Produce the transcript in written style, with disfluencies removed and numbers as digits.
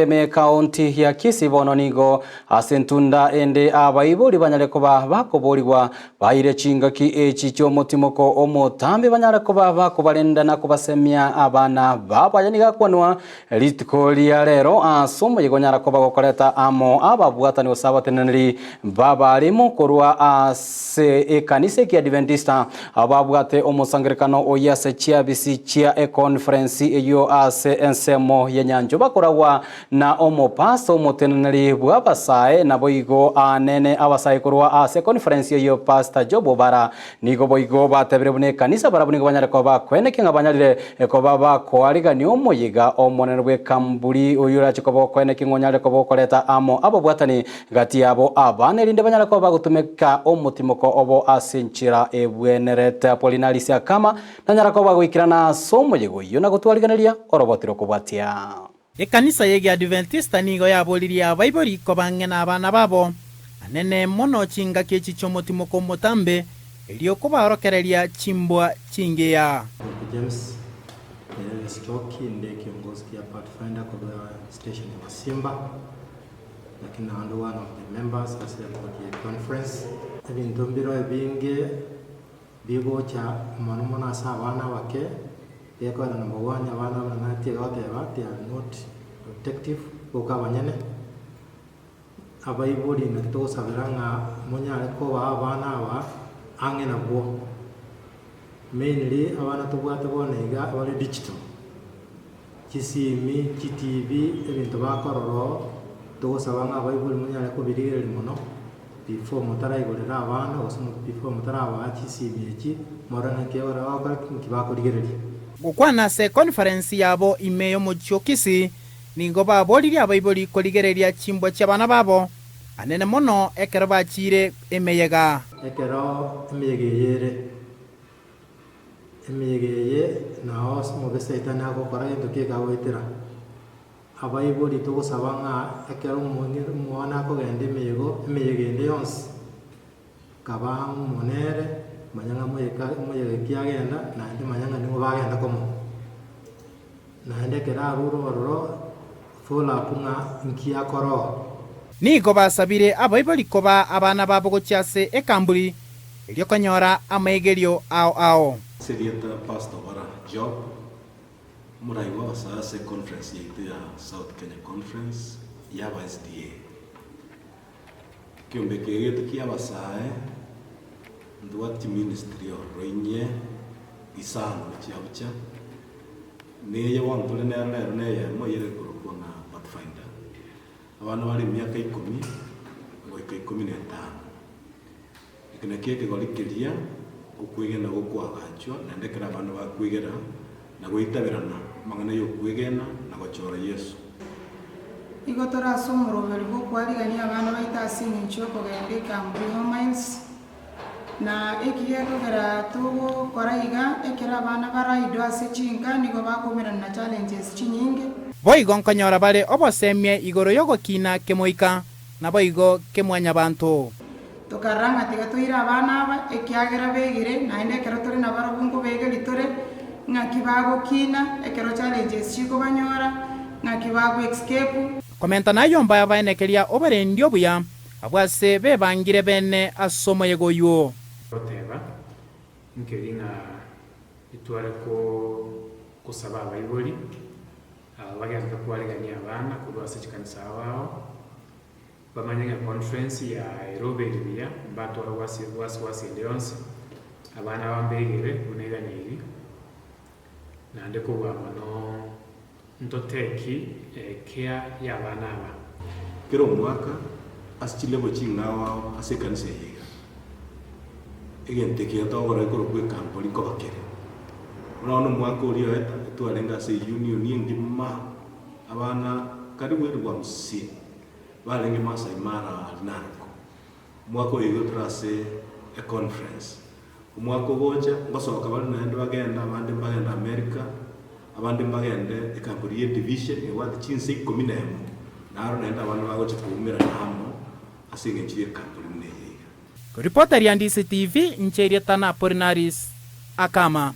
Me kaunti ya Kisii bono nigo asentunda ende abaibuli banyale kuba bakoboligwa baire chingaki echi chomotimoko omotambe banyale kuba bakobalenda na kubasemia abana babanyaniga kwanwa litiko lya lero asomo yigonyara kuba gokoreta amo ababwatani osabateneri babalimo korwa ase ekanise ki Adventista ababwate omusangirikano oyase chiabisi chia conference eyo ase ensemo yenyanjo bakorawa na omopaso omoteneri bwabasae na boigo anene abasae kurwa ase conference yo Pastor Job Obara nigo boigo batebere bune kanisa barabuni banyare ko bakweneke ngabanyarire ko baba ko arigani omoyiga omonene bwe kamburi oyura chikobo kweneke ngonyare ko bokoreta amo abo bwatani gati abo abane rinde banyare ko bagutumeka omutimoko obo asinchira ebwenereta Polinarisia kama nanyara ko bagwikirana somo yigo yo na gutwariganeria orobotiro kubwatia Ekanisa yegi Adventista nigo yaboliria abaibori ko bangena abana babo anene mono chinga kechi chomotimoko motambe elio kubarokereria chimbwa chingeya James Stoki ndiye kiongozi ya Pathfinder kwa station ya Simba, lakini ando one of the members as the conference ebintumbiro ebinge bigo cha manumona sa abana bake yako na number 1 abana banati they are not protective ukabanyene abaibuli nakito sabiranga munyale ko abana aba angena bo mainly abana tubwate bonega abali digital kisimi TV ebintu bakororo tugusabanga abaibuli munyale ko birire limono before mutara igorera abana osimo before mutara aba kisimi eki morana kewara wakora kibakorigireri gukwana se conference yabo imeyo muchokisi ningo baboliria abaiboli koligereria chimbwa cy'abana babo anene mono ekero bachire emeyega emeyegeye naho mu besaitani agokora into kigawetera abaiboli tugusabanga ekero mwana kogenda emeyegende yonse kaba monere manyanga muyega kiagenda na ndi manyanga ningo bagenda komo na ndekera ruro fola punga nkia koro nigo basabire abaiboli koba abana babo gochase ekamburi elio kanyora amaegerio ao Serieta Pastor Job muraiwa wasase conference yetu ya South Kenya Conference ya SDA kiumbekege tukia basae nduati ministry roinye isano chiabucha neye wantule neye moyere kuruko na Pathfinder abana bali miaka 10 ngoika 15 ikina kieke golikeria ukwigena gukwaganchwa na ndekera abantu bakwigera na gwitabirana mangana yo kwigena na gochora Yesu igotora somoro berigo kwarigania abana baita sincho kogendeka muri homines na ekiyego gara tugo koraiga ekera abana baraido ase chinga nigo bakomera na challenges chinyinge boigo nkonyora bare obosemie igoro yogo kina kemoika na boigo kemwanya bantu tokaranga tigatoira abana aba ekiagera begire na ende ekero tore na barabungo begeri tore ngakibago kina ekero challenges chiko banyora ngakibago escape komenta nayo mbaya baenekeria oberendio buya abwase bebangire bene asomo yegoyo oteba nkeringa itware ko kusaba abaiboli bagenda kuwaligania abana kurwasa chikanisa wao bamanyanga conference ya Nairobi batwara wasi Leonce abana bambegere unega niri nande ko bamano ntoteki care ya abana aba kero mwaka asichile bochingawa asekanise yiga egente kiato gore ko kwe kampo liko bakere unaona mwaka ulio eta tualenga se union ngima abana karibu rwa msi balenge Masai Mara narko mwako yigo trase a conference umwako gocha ngosoka bali naenda bagenda abandi bagenda America abandi bagende ekamburiye division ewadi chinse kominemo naro naenda abantu bagocha kumira namo asinge nchiye kamburi neyiga reporter ya NDC TV ncheria tana Polinarisia Akama.